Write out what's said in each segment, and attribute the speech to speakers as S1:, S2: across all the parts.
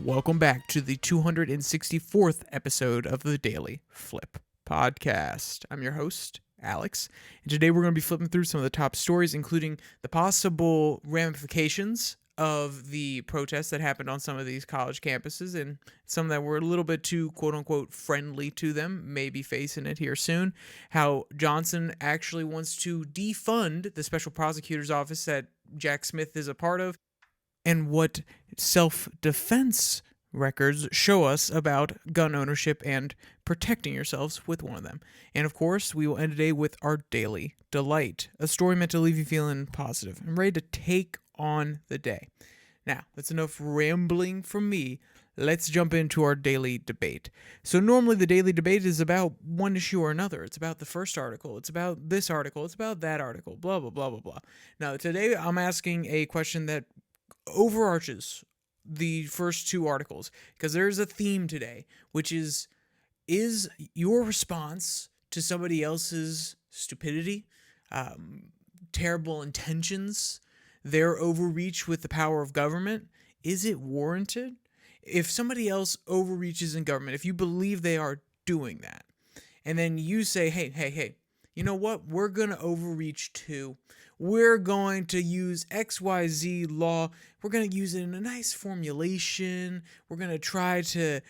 S1: Welcome back to the 264th episode of the Daily Flip podcast. I'm your host, Alex, and today we're going to be flipping through some of the top stories, including the possible ramifications of the protests that happened on some of these college campuses, and some that were a little bit too quote-unquote friendly to them, may be facing it here soon. How Johnson actually wants to defund the special prosecutor's office that Jack Smith is a part of, and what self-defense records show us about gun ownership and protecting yourselves with one of them. And of course, we will end today with our Daily Delight, a story meant to leave you feeling positive and ready to take on the day. Now, that's enough rambling from me. Let's jump into our daily debate. So normally the daily debate is about one issue or another. It's about the first article. It's about this article. It's about that article. Blah, blah, blah, blah, blah. Now, today I'm asking a question that overarches the first two articles, because there's a theme today, which is your response to somebody else's stupidity, terrible intentions, their overreach with the power of government, is it warranted? If somebody else overreaches in government, if you believe they are doing that, and then you say, hey, you know what? We're going to overreach too. We're going to use XYZ law. We're going to use it in a nice formulation. We're going to try to,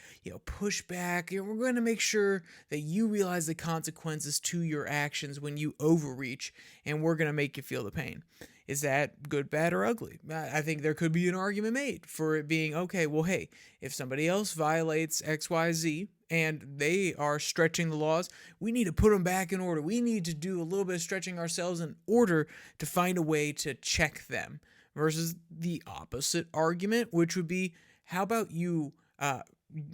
S1: push back. We're going to make sure that you realize the consequences to your actions when you overreach, and we're going to make you feel the pain. Is that good, bad, or ugly? I think there could be an argument made for it being, okay, well, hey, if somebody else violates XYZ and they are stretching the laws, we need to put them back in order. We need to do a little bit of stretching ourselves in order to find a way to check them. Versus the opposite argument, which would be, how about you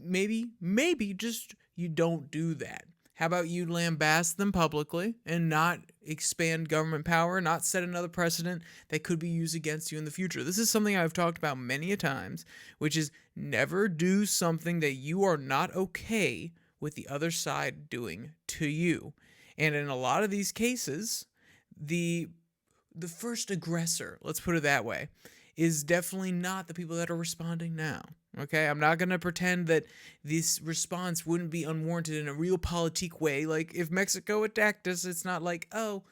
S1: maybe just you don't do that? How about you lambast them publicly and not expand government power, not set another precedent that could be used against you in the future? This is something I've talked about many a times, which is never do something that you are not okay with the other side doing to you. And in a lot of these cases, the first aggressor, let's put it that way, is definitely not the people that are responding now. Okay, I'm not going to pretend that this response wouldn't be unwarranted in a realpolitik way. Like, if Mexico attacked us, it's not like, oh,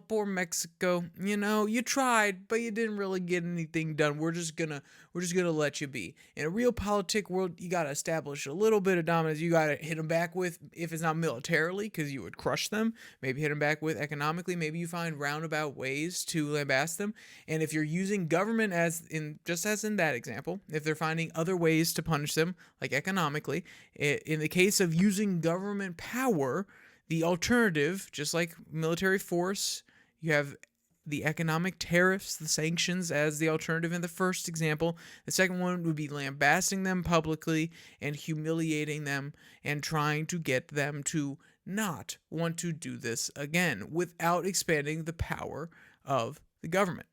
S1: poor Mexico, you tried, but you didn't really get anything done. We're just gonna let you be. In a realpolitik world, you got to establish a little bit of dominance. You got to hit them back with, if it's not militarily, because you would crush them, maybe hit them back with economically. Maybe you find roundabout ways to lambast them. And if you're using government as in that example, if they're finding other ways to punish them, like economically, in the case of using government power, the alternative, just like military force, you have the economic tariffs, the sanctions as the alternative in the first example. The second one would be lambasting them publicly and humiliating them and trying to get them to not want to do this again without expanding the power of the government.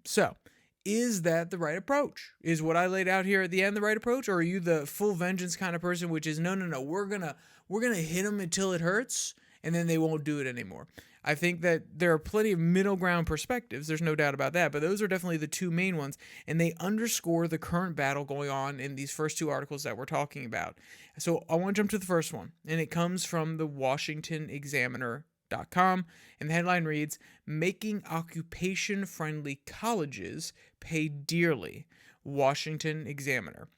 S1: So, is that the right approach? Is what I laid out here at the end the right approach? Or are you the full vengeance kind of person, which is, no, we're gonna hit them until it hurts, and then they won't do it anymore? I think that there are plenty of middle ground perspectives, there's no doubt about that, but those are definitely the two main ones, and they underscore the current battle going on in these first two articles that we're talking about. So I want to jump to the first one, and it comes from the WashingtonExaminer.com, and the headline reads, "Making Occupation-Friendly Colleges Pay Dearly." Washington Examiner.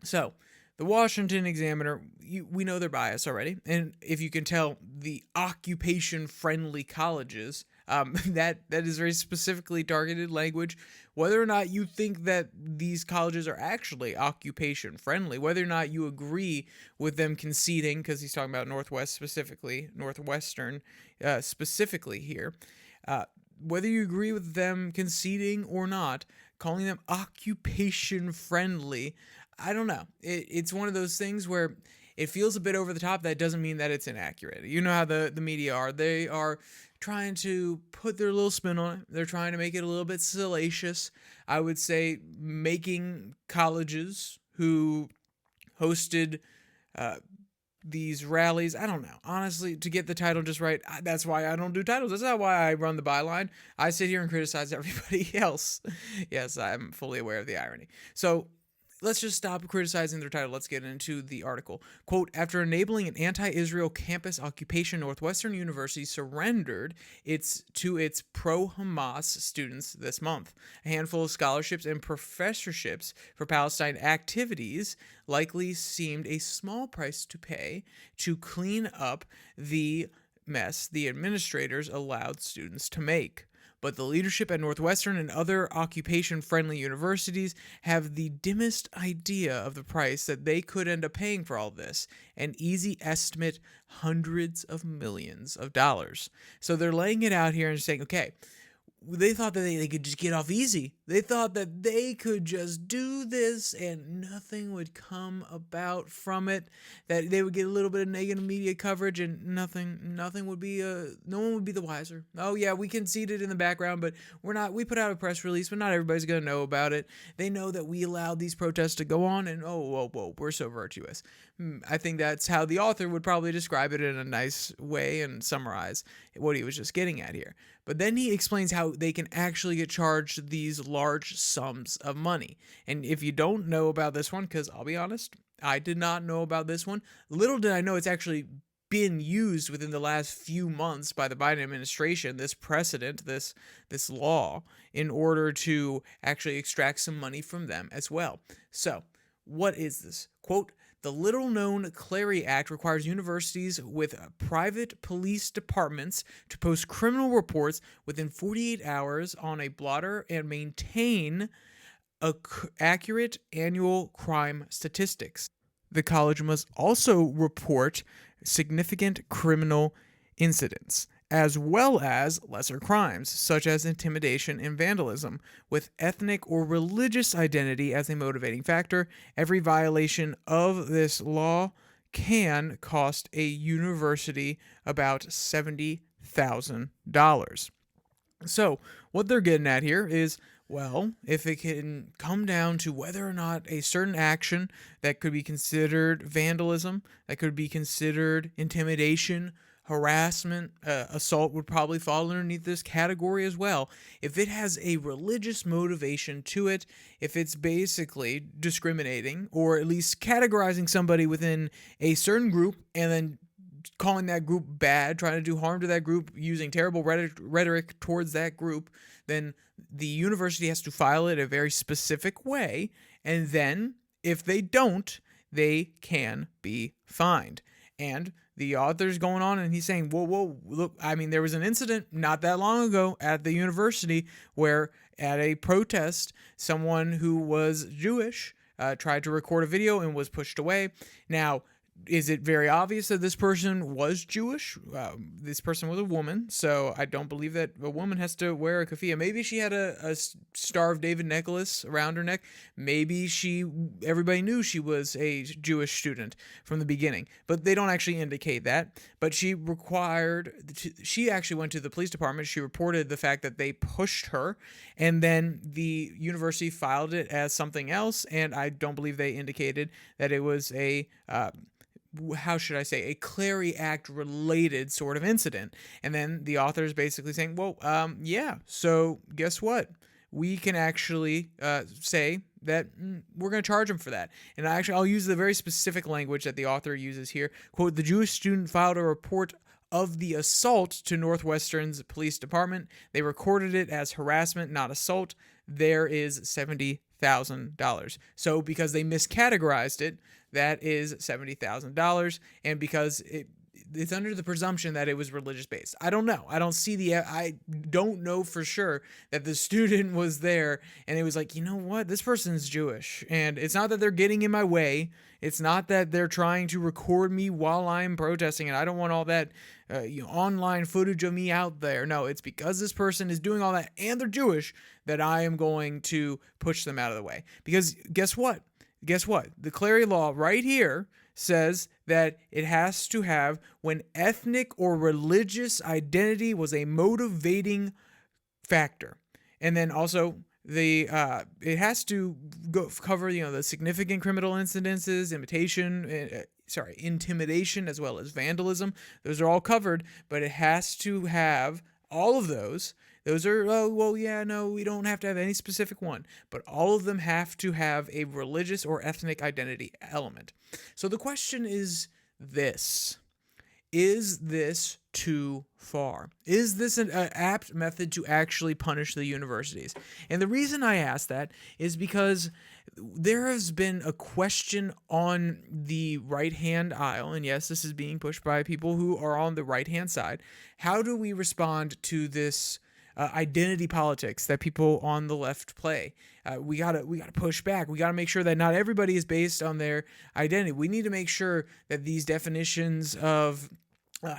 S1: So, the Washington Examiner, we know their bias already, and if you can tell, the occupation-friendly colleges, that is very specifically targeted language. Whether or not you think that these colleges are actually occupation-friendly, whether or not you agree with them conceding, because he's talking about Northwestern specifically here, whether you agree with them conceding or not, calling them occupation-friendly, I don't know. It's one of those things where it feels a bit over the top. That doesn't mean that it's inaccurate. You know how the media are. They are trying to put their little spin on it. They're trying to make it a little bit salacious. I would say making colleges who hosted these rallies, I don't know. Honestly, to get the title just right, that's why I don't do titles. That's not why I run the byline. I sit here and criticize everybody else. Yes, I'm fully aware of the irony. So let's just stop criticizing their title. Let's get into the article. Quote, after enabling an anti-Israel campus occupation, Northwestern University surrendered to its pro-Hamas students this month. A handful of scholarships and professorships for Palestine activities likely seemed a small price to pay to clean up the mess the administrators allowed students to make. But the leadership at Northwestern and other occupation-friendly universities have the dimmest idea of the price that they could end up paying for all this. An easy estimate, hundreds of millions of dollars. So they're laying it out here and saying, okay, they thought that they could just get off easy. They thought that they could just do this and nothing would come about from it. That they would get a little bit of negative media coverage and nothing would be no one would be the wiser. Oh yeah, we conceded in the background, but we put out a press release, but not everybody's gonna know about it. They know that we allowed these protests to go on, and whoa, we're so virtuous. I think that's how the author would probably describe it in a nice way and summarize what he was just getting at here. But then he explains how they can actually get charged these large sums of money. And if you don't know about this one, because I'll be honest, I did not know about this one. Little did I know it's actually been used within the last few months by the Biden administration, this precedent, this law, in order to actually extract some money from them as well. So, what is this? Quote, the little-known Clary Act requires universities with private police departments to post criminal reports within 48 hours on a blotter and maintain accurate annual crime statistics. The college must also report significant criminal incidents, as well as lesser crimes, such as intimidation and vandalism, with ethnic or religious identity as a motivating factor. Every violation of this law can cost a university about $70,000. So, what they're getting at here is, well, if it can come down to whether or not a certain action that could be considered vandalism, that could be considered intimidation, harassment, assault would probably fall underneath this category as well. If it has a religious motivation to it, if it's basically discriminating or at least categorizing somebody within a certain group and then calling that group bad, trying to do harm to that group, using terrible rhetoric towards that group, then the university has to file it a very specific way, and then if they don't, they can be fined. And the author's going on and he's saying, whoa, look, I mean, there was an incident not that long ago at the university where at a protest, someone who was Jewish tried to record a video and was pushed away. Now, is it very obvious that this person was Jewish? This person was a woman, so I don't believe that a woman has to wear a keffiyeh. Maybe she had a Star of David necklace around her neck. Maybe everybody knew she was a Jewish student from the beginning, but they don't actually indicate that. But she actually went to the police department. She reported the fact that they pushed her, and then the university filed it as something else, and I don't believe they indicated that it was a Clary Act related sort of incident. And then the author is basically saying, yeah, so guess what? We can actually say that we're going to charge him for that. And I'll use the very specific language that the author uses here. Quote, the Jewish student filed a report of the assault to Northwestern's police department. They recorded it as harassment, not assault. There is $70,000. So because they miscategorized it, that is $70,000, and because it's under the presumption that it was religious based. I don't know. I don't know for sure that the student was there and it was like, you know what? This person's Jewish, and it's not that they're getting in my way. It's not that they're trying to record me while I'm protesting, and I don't want all that online footage of me out there. No, it's because this person is doing all that and they're Jewish that I am going to push them out of the way. Because guess what? The Clary law right here says that it has to have when ethnic or religious identity was a motivating factor. And then also it has to cover the significant criminal incidences, intimidation, as well as vandalism. Those are all covered, but it has to have all of those. Those are, oh, well, yeah, no, we don't have to have any specific one, but all of them have to have a religious or ethnic identity element. So the question is this: is this too far? Is this an apt method to actually punish the universities? And the reason I ask that is because there has been a question on the right-hand aisle, and yes, this is being pushed by people who are on the right-hand side. How do we respond to this identity politics that people on the left play? We gotta push back. We gotta make sure that not everybody is based on their identity. We need to make sure that these definitions of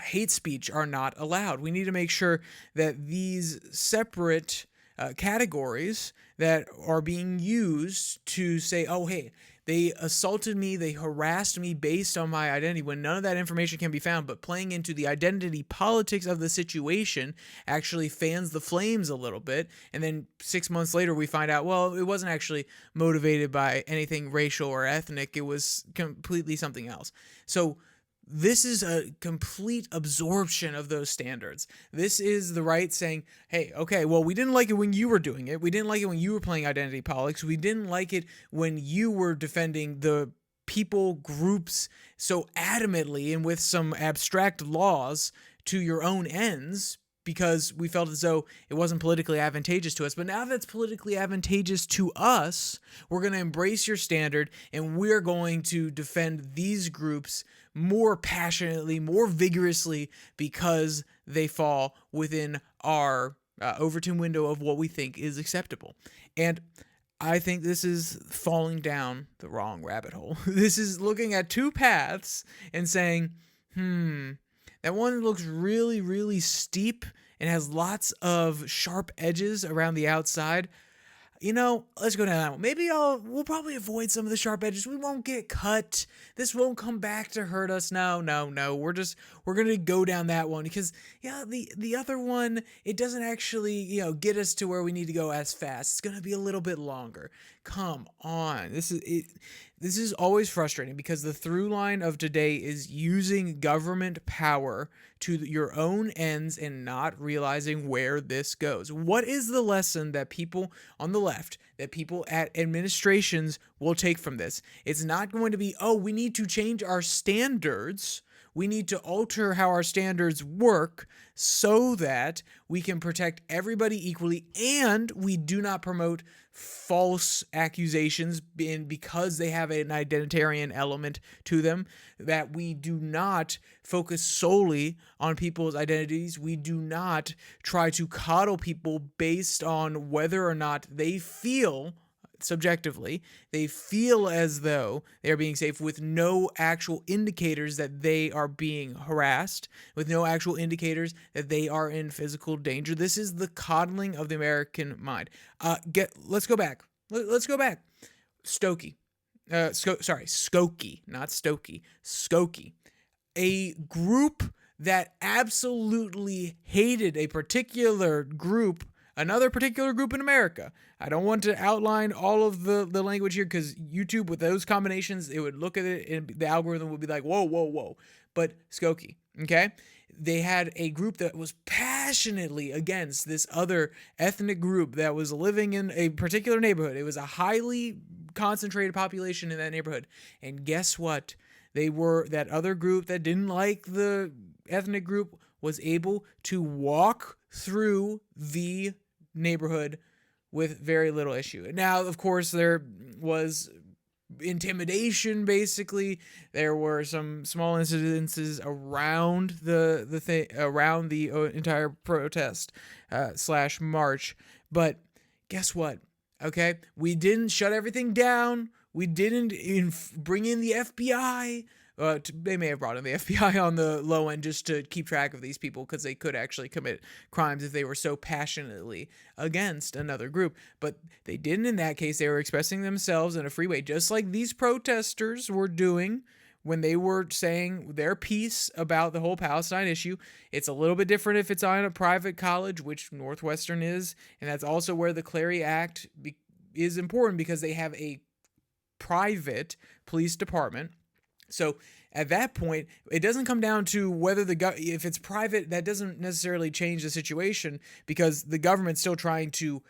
S1: hate speech are not allowed. We need to make sure that these separate categories that are being used to say, oh, hey, they assaulted me, they harassed me based on my identity, when none of that information can be found, but playing into the identity politics of the situation actually fans the flames a little bit. And then 6 months later, we find out, well, it wasn't actually motivated by anything racial or ethnic. It was completely something else. So this is a complete absorption of those standards. This is the right saying, hey, okay, well, we didn't like it when you were doing it. We didn't like it when you were playing identity politics. We didn't like it when you were defending the people groups so adamantly and with some abstract laws to your own ends, because we felt as though it wasn't politically advantageous to us. But now that's politically advantageous to us, we're going to embrace your standard, and we're going to defend these groups more passionately, more vigorously, because they fall within our Overton window of what we think is acceptable. And I think this is falling down the wrong rabbit hole. This is looking at two paths and saying, that one looks really, really steep and has lots of sharp edges around the outside. You know, let's go down that one. Maybe we'll probably avoid some of the sharp edges. We won't get cut. This won't come back to hurt us. No. We're gonna go down that one because the other one, it doesn't actually, get us to where we need to go as fast. It's gonna be a little bit longer. Come on. This is always frustrating because the through line of today is using government power to your own ends and not realizing where this goes. What is the lesson that people on the left, that people at administrations will take from this? It's not going to be, oh, we need to change our standards. We need to alter how our standards work so that we can protect everybody equally, and we do not promote false accusations because they have an identitarian element to them, that we do not focus solely on people's identities. We do not try to coddle people based on whether or not they feel subjectively, they feel as though they are being safe, with no actual indicators that they are being harassed, with no actual indicators that they are in physical danger. This is the coddling of the American mind. Let's go back. Let's go back. Skokie, not Stokey. Skokie, a group that absolutely hated a particular group, another particular group in America. I don't want to outline all of the language here because YouTube, with those combinations, it would look at it and the algorithm would be like, whoa. But Skokie, okay? They had a group that was passionately against this other ethnic group that was living in a particular neighborhood. It was a highly concentrated population in that neighborhood. And guess what? That other group that didn't like the ethnic group was able to walk through the neighborhood with very little issue. Now, of course, there was intimidation. Basically, there were some small incidences around around the entire protest / march. But guess what? Okay, we didn't shut everything down. We didn't bring in the FBI. They may have brought in the FBI on the low end just to keep track of these people, because they could actually commit crimes if they were so passionately against another group. But they didn't in that case. They were expressing themselves in a free way, just like these protesters were doing when they were saying their piece about the whole Palestine issue. It's a little bit different if it's on a private college, which Northwestern is, and that's also where the Clary Act is important, because they have a private police department. So at that point, it doesn't come down to whether if it's private, that doesn't necessarily change the situation, because the government's still trying to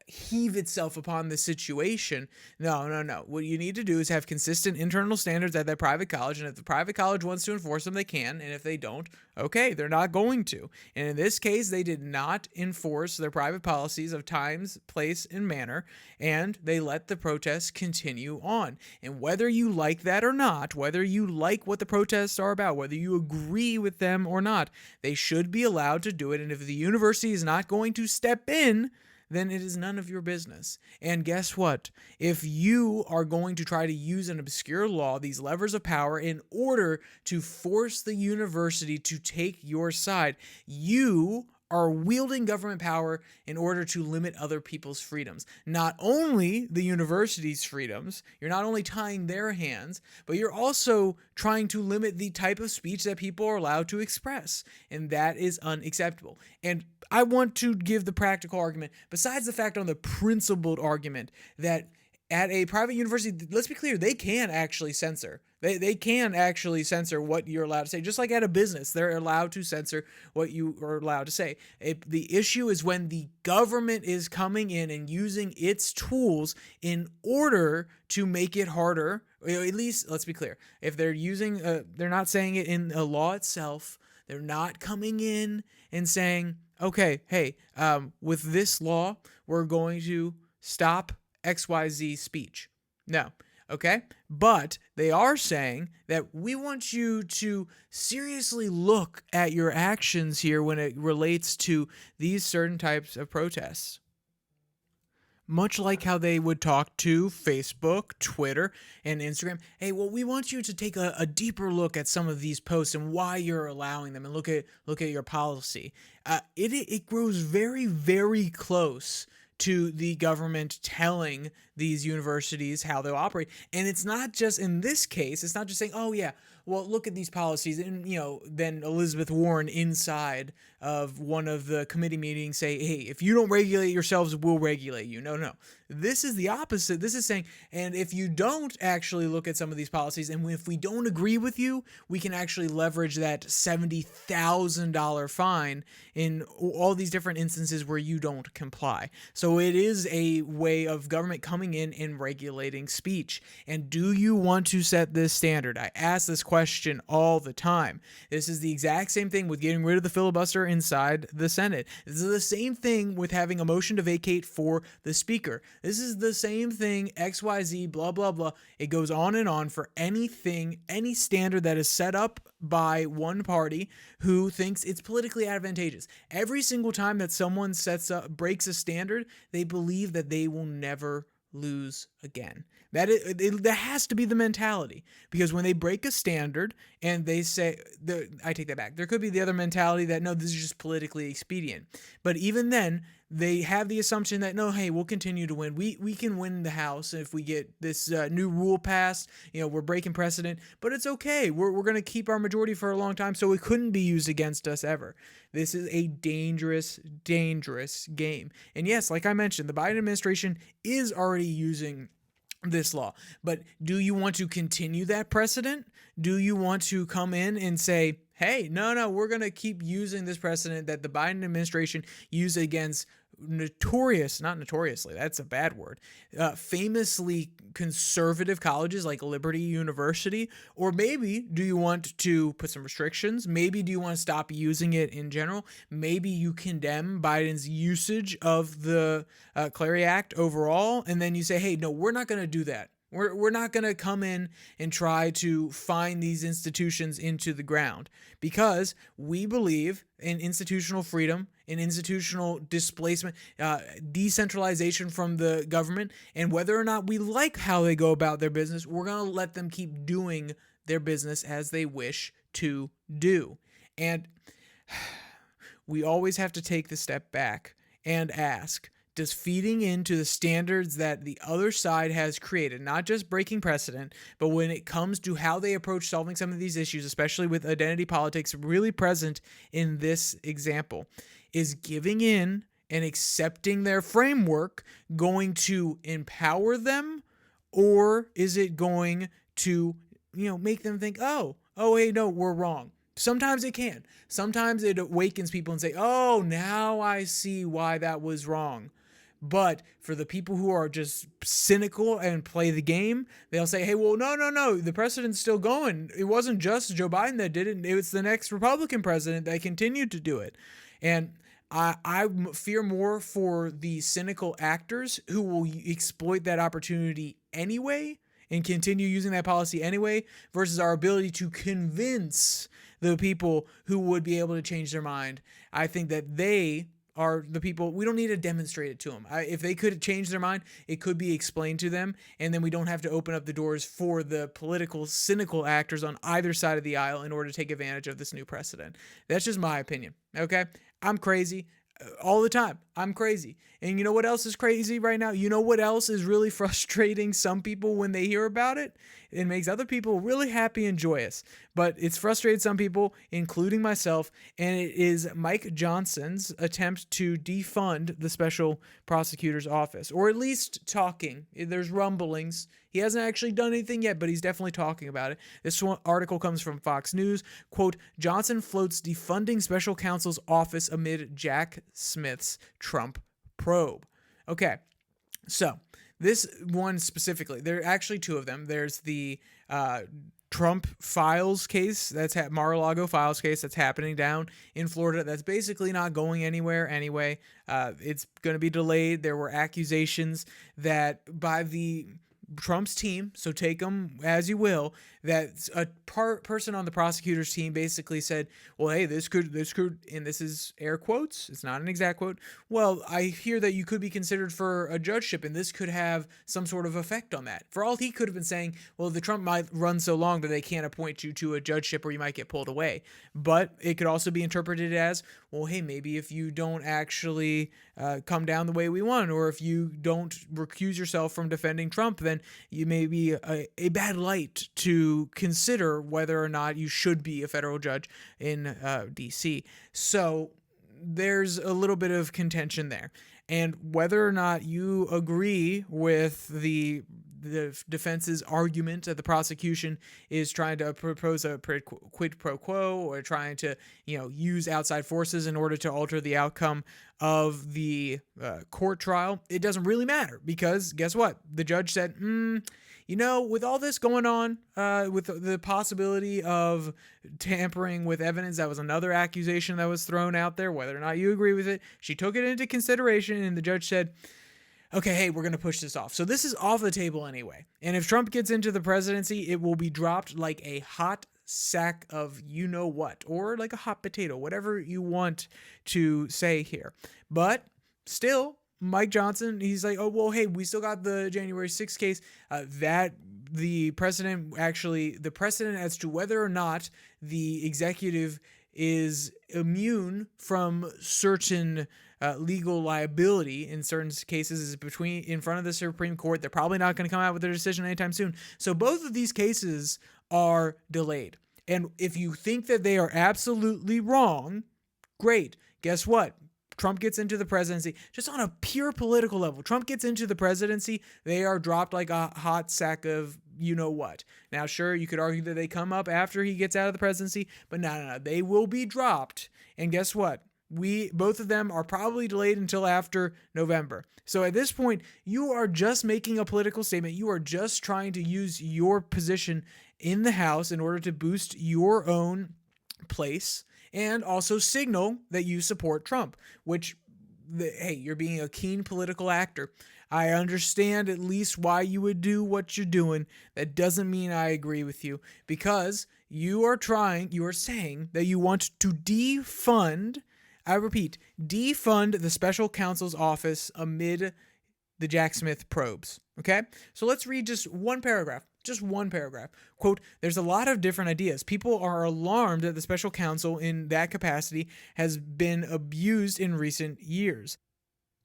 S1: heave itself upon the situation. No. What you need to do is have consistent internal standards at that private college, and if the private college wants to enforce them, they can, and if they don't, okay, they're not going to. And in this case, they did not enforce their private policies of times, place, and manner, and they let the protests continue on. And whether you like that or not, whether you like what the protests are about, whether you agree with them or not, they should be allowed to do it. And if the university is not going to step in, then it is none of your business. And guess what? If you are going to try to use an obscure law, these levers of power, in order to force the university to take your side, you are wielding government power in order to limit other people's freedoms. Not only the university's freedoms, you're not only tying their hands, but you're also trying to limit the type of speech that people are allowed to express. And that is unacceptable. And I want to give the practical argument, besides the fact on the principled argument, that at a private university, let's be clear, they can actually censor. They can actually censor what you're allowed to say. Just like at a business, they're allowed to censor what you are allowed to say. The issue is when the government is coming in and using its tools in order to make it harder. At least, let's be clear, if they're they're not saying it in the law itself. They're not coming in and saying, okay, hey, with this law, we're going to stop XYZ speech. No. Okay? But they are saying that we want you to seriously look at your actions here when it relates to these certain types of protests. Much like how they would talk to Facebook, Twitter, and Instagram. Hey, well, we want you to take a deeper look at some of these posts and why you're allowing them, and look at your policy. It grows very, very close to the government telling these universities how they'll operate. And it's not just, in this case, it's not just saying, oh yeah, well, look at these policies. And, then Elizabeth Warren inside of one of the committee meetings say, hey, if you don't regulate yourselves, we'll regulate you. No. This is the opposite. This is saying, and if you don't actually look at some of these policies, and if we don't agree with you, we can actually leverage that $70,000 fine in all these different instances where you don't comply. So it is a way of government coming in and regulating speech. And do you want to set this standard? I ask this question all the time. This is the exact same thing with getting rid of the filibuster inside the Senate. This is the same thing with having a motion to vacate for the speaker. This is the same thing, XYZ, blah, blah, blah. It goes on and on for anything, any standard that is set up by one party who thinks it's politically advantageous. Every single time that someone breaks a standard, they believe that they will never lose again. That has to be the mentality, because when they break a standard and they say, I take that back. There could be the other mentality that, no, this is just politically expedient. But even then, they have the assumption that, no, hey, we'll continue to win. We can win the House if we get this new rule passed. We're breaking precedent, but it's okay. We're going to keep our majority for a long time, so it couldn't be used against us ever. This is a dangerous, dangerous game. And yes, like I mentioned, the Biden administration is already using this law. But do you want to continue that precedent? Do you want to come in and say, hey, no, we're going to keep using this precedent that the Biden administration used against not notoriously, that's a bad word, famously conservative colleges like Liberty University? Or maybe do you want to put some restrictions? Maybe do you want to stop using it in general? Maybe you condemn Biden's usage of the Clery Act overall, and then you say, hey, no, we're not going to do that. We're not going to come in and try to find these institutions into the ground, because we believe in institutional freedom, in institutional displacement, decentralization from the government. And whether or not we like how they go about their business, we're going to let them keep doing their business as they wish to do. And we always have to take the step back and ask, does feeding into the standards that the other side has created, not just breaking precedent, but when it comes to how they approach solving some of these issues, especially with identity politics really present in this example, is giving in and accepting their framework going to empower them, or is it going to make them think, oh, hey, no, we're wrong. Sometimes it can. Sometimes it awakens people and say, oh, now I see why that was wrong. But for the people who are just cynical and play the game, they'll say, hey, well, no, the precedent's still going. It wasn't just Joe Biden that did it. It was the next Republican president that continued to do it. And I fear more for the cynical actors who will exploit that opportunity anyway and continue using that policy anyway, versus our ability to convince the people who would be able to change their mind. I think that they are the people. We don't need to demonstrate it to them. If they could change their mind, it could be explained to them, and then we don't have to open up the doors for the political, cynical actors on either side of the aisle in order to take advantage of this new precedent. That's just my opinion, okay? I'm crazy all the time. I'm crazy. And you know what else is crazy right now? You know what else is really frustrating some people when they hear about it? It makes other people really happy and joyous. But it's frustrated some people, including myself, and it is Mike Johnson's attempt to defund the special prosecutor's office, or at least talking. There's rumblings. He hasn't actually done anything yet, but he's definitely talking about it. This one article comes from Fox News. Quote, Johnson floats defunding special counsel's office amid Jack Smith's Trump probe. Okay, so this one specifically, there are actually two of them. There's the Trump files case, that's Mar-a-Lago files case that's happening down in Florida. That's basically not going anywhere anyway. It's going to be delayed. There were accusations that by the Trump's team, so take them as you will, that a person on the prosecutor's team basically said, well, hey, this could, and this is air quotes, it's not an exact quote, well, I hear that you could be considered for a judgeship, and this could have some sort of effect on that. For all he could have been saying, well, the Trump might run so long that they can't appoint you to a judgeship or you might get pulled away. But it could also be interpreted as, well, hey, maybe if you don't actually come down the way we want, or if you don't recuse yourself from defending Trump, then you may be a bad light to consider whether or not you should be a federal judge in D.C. So there's a little bit of contention there. And whether or not you agree with the defense's argument that the prosecution is trying to propose a quid pro quo, or trying to, use outside forces in order to alter the outcome of the court trial, it doesn't really matter, because guess what? The judge said, with all this going on, with the possibility of tampering with evidence, that was another accusation that was thrown out there, whether or not you agree with it, she took it into consideration, and the judge said, okay, hey, we're going to push this off. So this is off the table anyway. And if Trump gets into the presidency, it will be dropped like a hot sack of you-know-what, or like a hot potato, whatever you want to say here. But still, Mike Johnson, he's like, oh, well, hey, we still got the January 6th case. That the precedent as to whether or not the executive is immune from certain legal liability in certain cases is in front of the Supreme Court. They're probably not going to come out with their decision anytime soon. So both of these cases are delayed. And if you think that they are absolutely wrong, great. Guess what? Trump gets into the presidency, just on a pure political level. Trump gets into the presidency, they are dropped like a hot sack of you-know-what. Now, sure, you could argue that they come up after he gets out of the presidency, but no, they will be dropped. And guess what? Both of them are probably delayed until after November. So at this point, you are just making a political statement. You are just trying to use your position in the House in order to boost your own place and also signal that you support Trump, which, hey, you're being a keen political actor. I understand at least why you would do what you're doing. That doesn't mean I agree with you, because you are saying that you want to defund, I repeat, defund the special counsel's office amid the Jack Smith probes. Okay? So let's read just one paragraph. Quote, there's a lot of different ideas. People are alarmed that the special counsel in that capacity has been abused in recent years,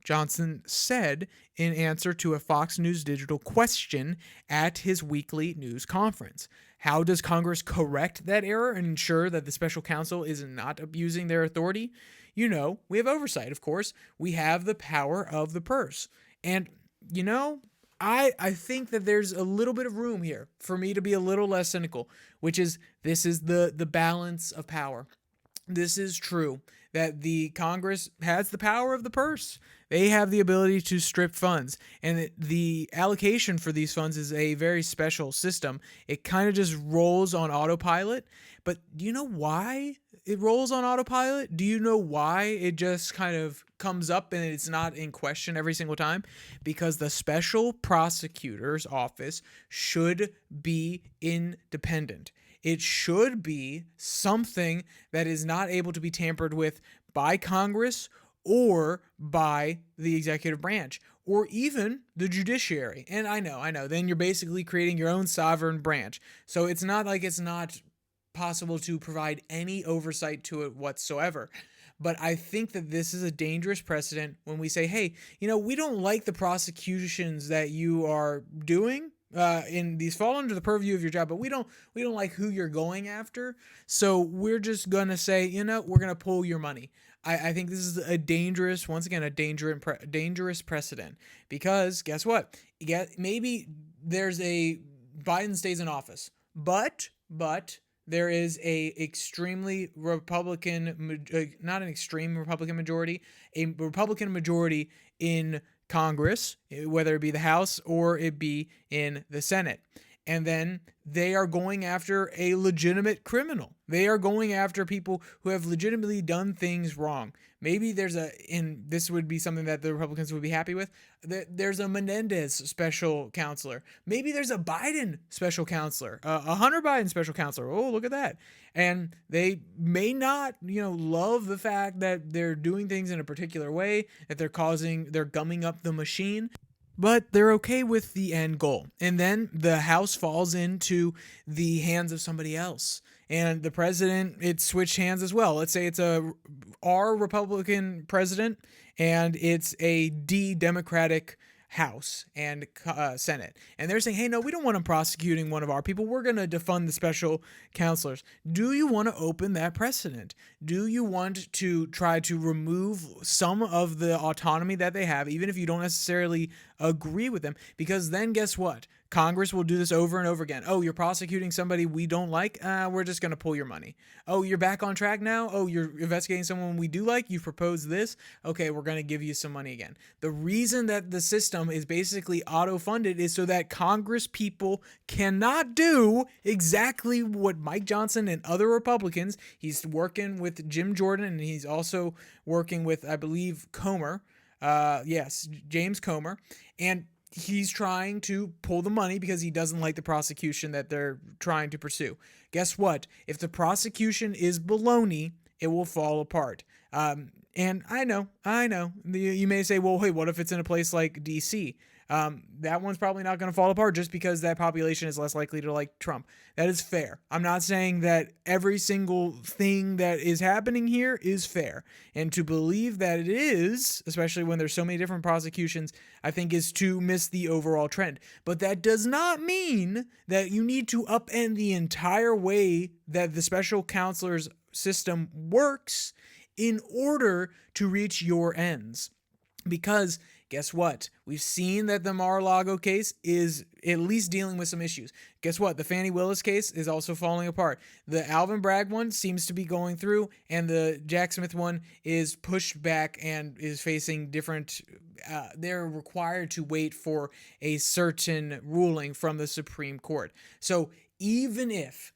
S1: Johnson said in answer to a Fox News Digital question at his weekly news conference. How does Congress correct that error and ensure that the special counsel is not abusing their authority? We have oversight, of course. We have the power of the purse. And, I think that there's a little bit of room here for me to be a little less cynical, which is this is the balance of power. This is true that the Congress has the power of the purse. They have the ability to strip funds, and the allocation for these funds is a very special system. It kind of just rolls on autopilot. But do you know why it rolls on autopilot? Do you know why it just kind of comes up and it's not in question every single time? Because the special prosecutor's office should be independent. It should be something that is not able to be tampered with by Congress or by the executive branch or even the judiciary. And I know, then you're basically creating your own sovereign branch. So it's not like it's not possible to provide any oversight to it whatsoever. But I think that this is a dangerous precedent when we say, hey, we don't like the prosecutions that you are doing. In these fall under the purview of your job, but we don't like who you're going after. So we're just gonna say, we're gonna pull your money. I think this is a dangerous precedent, because guess what? Maybe there's a Biden stays in office, but there is a extremely Republican, not an extreme Republican majority, a Republican majority in Congress, whether it be the House or it be in the Senate. And then they are going after a legitimate criminal. They are going after people who have legitimately done things wrong. Maybe and this would be something that the Republicans would be happy with, there's a Menendez special counselor. Maybe there's a Biden special counselor, a Hunter Biden special counselor. Oh, look at that. And they may not, love the fact that they're doing things in a particular way, that they're gumming up the machine, but they're okay with the end goal. And then the House falls into the hands of somebody else. And the president, it switched hands as well. Let's say it's our Republican president and it's a Democratic House and Senate. And they're saying, hey, no, we don't want them prosecuting one of our people. We're going to defund the special counselors. Do you want to open that precedent? Do you want to try to remove some of the autonomy that they have, even if you don't necessarily agree with them? Because then guess what? Congress will do this over and over again. Oh, you're prosecuting somebody we don't like? We're just going to pull your money. Oh, you're back on track now? Oh, you're investigating someone we do like? You've proposed this? Okay, we're going to give you some money again. The reason that the system is basically auto-funded is so that Congress people cannot do exactly what Mike Johnson and other Republicans, he's working with Jim Jordan, and he's also working with, I believe, Comer. James Comer. And he's trying to pull the money because he doesn't like the prosecution that they're trying to pursue. Guess what? If the prosecution is baloney, it will fall apart. And I know. You may say, well, hey, what if it's in a place like D.C.? That one's probably not going to fall apart just because that population is less likely to like Trump. That is fair. I'm not saying that every single thing that is happening here is fair. And to believe that it is, especially when there's so many different prosecutions, I think is to miss the overall trend. But that does not mean that you need to upend the entire way that the special counselor's system works in order to reach your ends. Because guess what? We've seen that the Mar-a-Lago case is at least dealing with some issues. Guess what? The Fani Willis case is also falling apart. The Alvin Bragg one seems to be going through, and the Jack Smith one is pushed back and is facing different... they're required to wait for a certain ruling from the Supreme Court. So even if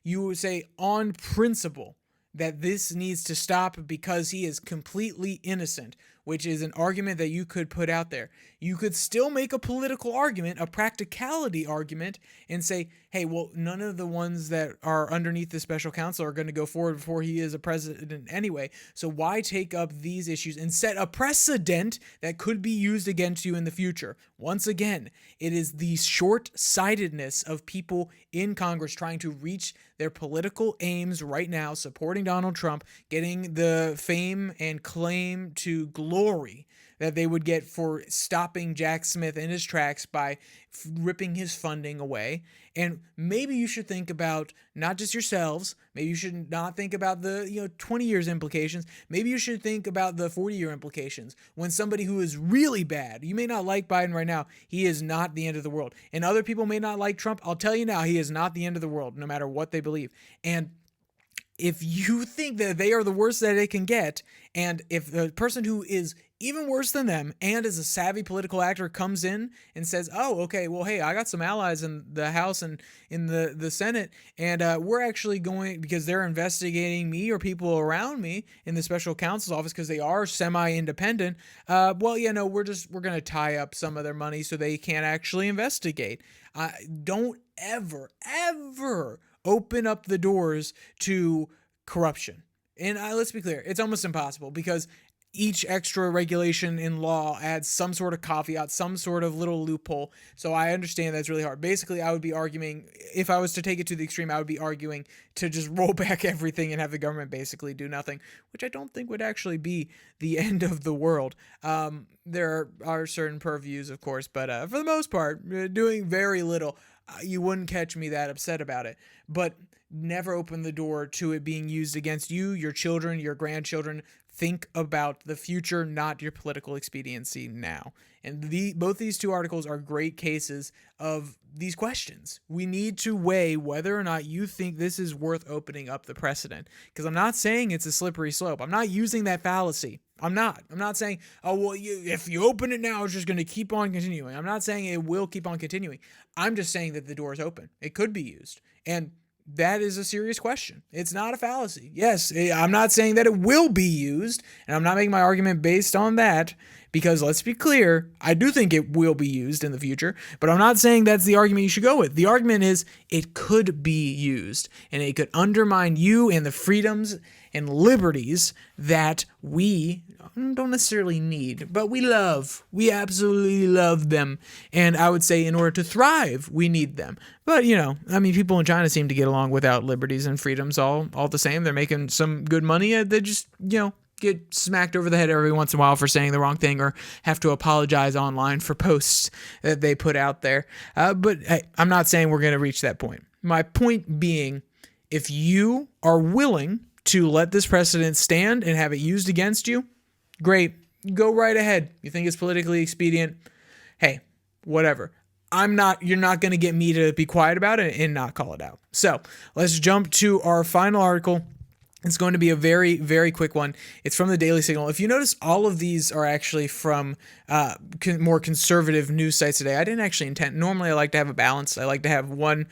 S1: you would say on principle that this needs to stop because he is completely innocent, which is an argument that you could put out there, you could still make a political argument, a practicality argument, and say, hey, well, none of the ones that are underneath the special counsel are going to go forward before he is a president anyway. So why take up these issues and set a precedent that could be used against you in the future? Once again, it is the short-sightedness of people in Congress trying to reach their political aims right now, supporting Donald Trump, getting the fame and claim to glory glory that they would get for stopping Jack Smith in his tracks by ripping his funding away. And maybe you should think about not just yourselves. Maybe you should not think about the 20 years implications. Maybe you should think about the 40-year implications. When somebody who is really bad, you may not like Biden right now, he is not the end of the world. And other people may not like Trump. I'll tell you now, he is not the end of the world, no matter what they believe. And if you think that they are the worst that it can get, and if the person who is even worse than them and is a savvy political actor comes in and says, oh, okay, well, hey, I got some allies in the House and in the Senate, and we're actually going, because they're investigating me or people around me in the special counsel's office because they are semi-independent, we're going to tie up some of their money so they can't actually investigate. Don't ever open up the doors to corruption. And let's be clear, it's almost impossible because each extra regulation in law adds some sort of caveat, some sort of little loophole. So I understand that's really hard. Basically, I would be arguing, if I was to take it to the extreme, I would be arguing to just roll back everything and have the government basically do nothing, which I don't think would actually be the end of the world. There are certain purviews, of course, but for the most part, doing very little. You wouldn't catch me that upset about it. But never open the door to it being used against you, your children, your grandchildren. Think about the future, not your political expediency now. And both these two articles are great cases of these questions. We need to weigh whether or not you think this is worth opening up the precedent. Because I'm not saying it's a slippery slope. I'm not using that fallacy. I'm not saying, oh, well, if you open it now, it's just going to keep on continuing. I'm not saying it will keep on continuing. I'm just saying that the door is open. It could be used. And that is a serious question. It's not a fallacy. Yes, I'm not saying that it will be used, and I'm not making my argument based on that, because let's be clear, I do think it will be used in the future, but I'm not saying that's the argument you should go with. The argument is it could be used, and it could undermine you and the freedoms and liberties that we don't necessarily need, but we love. We absolutely love them. And I would say in order to thrive, we need them. But, people in China seem to get along without liberties and freedoms all the same. They're making some good money. They just, get smacked over the head every once in a while for saying the wrong thing or have to apologize online for posts that they put out there. But I'm not saying we're going to reach that point. My point being, if you are willing to let this precedent stand and have it used against you, great. Go right ahead. You think it's politically expedient? Hey, whatever. You're not going to get me to be quiet about it and not call it out. So let's jump to our final article. It's going to be a very, very quick one. It's from the Daily Signal. If you notice, all of these are actually from more conservative news sites today. I didn't actually intend. Normally, I like to have a balance. I like to have one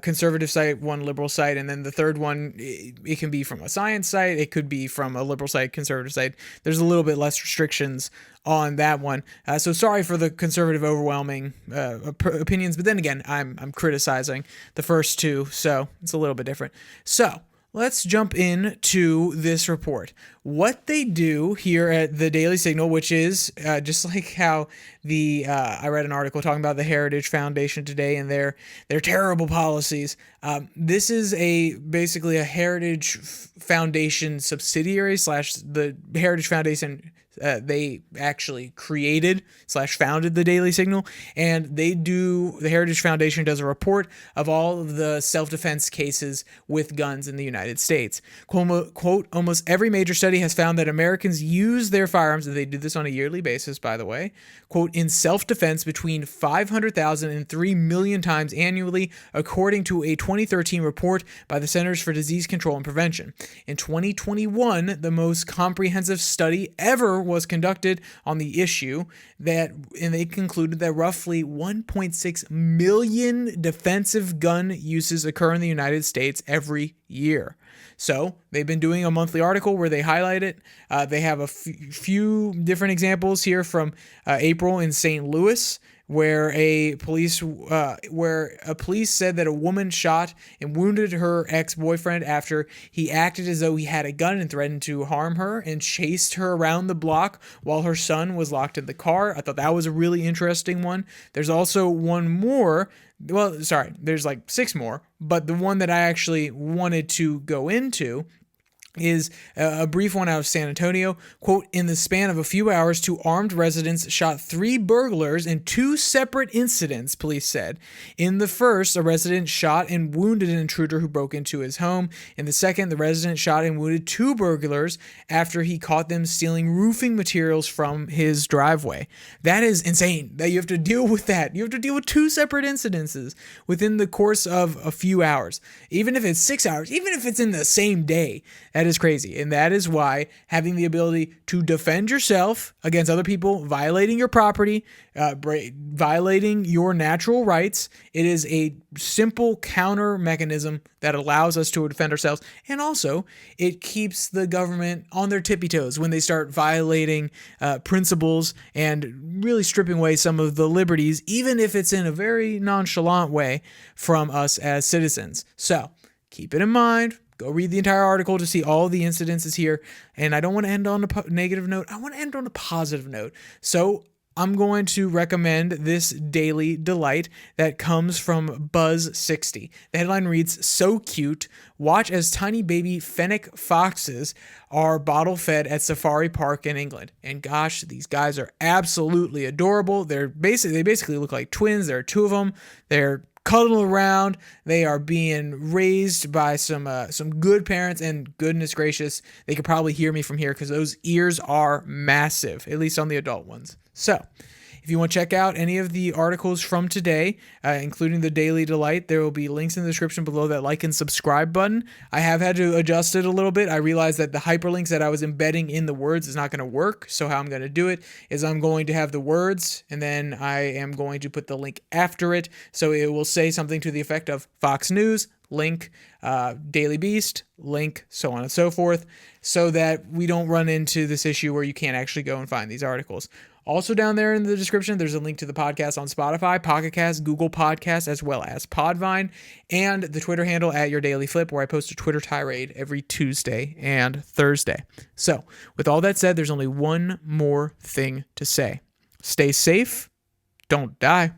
S1: conservative site, one liberal site, and then the third one, it can be from a science site. It could be from a liberal site, conservative site. There's a little bit less restrictions on that one. So sorry for the conservative overwhelming opinions. But then again, I'm criticizing the first two, so it's a little bit different. So let's jump into this report. What they do here at the Daily Signal, which is just like how I read an article talking about the Heritage Foundation today and their terrible policies. This is basically a Heritage Foundation subsidiary / the Heritage Foundation. They actually created / founded the Daily Signal, and the Heritage Foundation does a report of all of the self-defense cases with guns in the United States. Quote, almost every major study has found that Americans use their firearms, and they do this on a yearly basis, by the way, quote, in self-defense between 500,000 and 3 million times annually, according to a 2013 report by the Centers for Disease Control and Prevention. In 2021, the most comprehensive study ever was conducted on the issue, and they concluded that roughly 1.6 million defensive gun uses occur in the United States every year. So they've been doing a monthly article where they highlight it. They have a few different examples here from April in St. Louis, where police said that a woman shot and wounded her ex-boyfriend after he acted as though he had a gun and threatened to harm her and chased her around the block while her son was locked in the car. I thought that was a really interesting one. There's also one more. Well, sorry, there's like 6 more, but the one that I actually wanted to go into is a brief one out of San Antonio. Quote, in the span of a few hours, 2 armed residents shot 3 burglars in 2 separate incidents, police said. In the first, a resident shot and wounded an intruder who broke into his home. In the second, the resident shot and wounded 2 burglars after he caught them stealing roofing materials from his driveway. That is insane that you have to deal with that. You have to deal with 2 separate incidences within the course of a few hours. Even if it's 6 hours, even if it's in the same day, that is crazy. And that is why having the ability to defend yourself against other people violating your property, violating your natural rights, it is a simple counter mechanism that allows us to defend ourselves. And also, it keeps the government on their tippy toes when they start violating principles and really stripping away some of the liberties, even if it's in a very nonchalant way, from us as citizens. So keep it in mind. Go read the entire article to see all the incidences here. And I don't want to end on a negative note. I want to end on a positive note. So I'm going to recommend this daily delight that comes from Buzz60. The headline reads, so cute. Watch as tiny baby fennec foxes are bottle fed at Safari Park in England. And gosh, these guys are absolutely adorable. They basically look like twins. There are 2 of them. They're cuddling around. They are being raised by some good parents, and goodness gracious, they could probably hear me from here because those ears are massive, at least on the adult ones. So if you want to check out any of the articles from today, including the Daily Delight, there will be links in the description below that like and subscribe button. I have had to adjust it a little bit. I realized that the hyperlinks that I was embedding in the words is not going to work. So how I'm going to do it is I'm going to have the words, and then I am going to put the link after it. So it will say something to the effect of Fox News, link, Daily Beast, link, so on and so forth, so that we don't run into this issue where you can't actually go and find these articles. Also down there in the description, there's a link to the podcast on Spotify, Pocket Cast, Google Podcasts, as well as Podvine, and the Twitter handle at Your Daily Flip, where I post a Twitter tirade every Tuesday and Thursday. So with all that said, there's only one more thing to say. Stay safe. Don't die.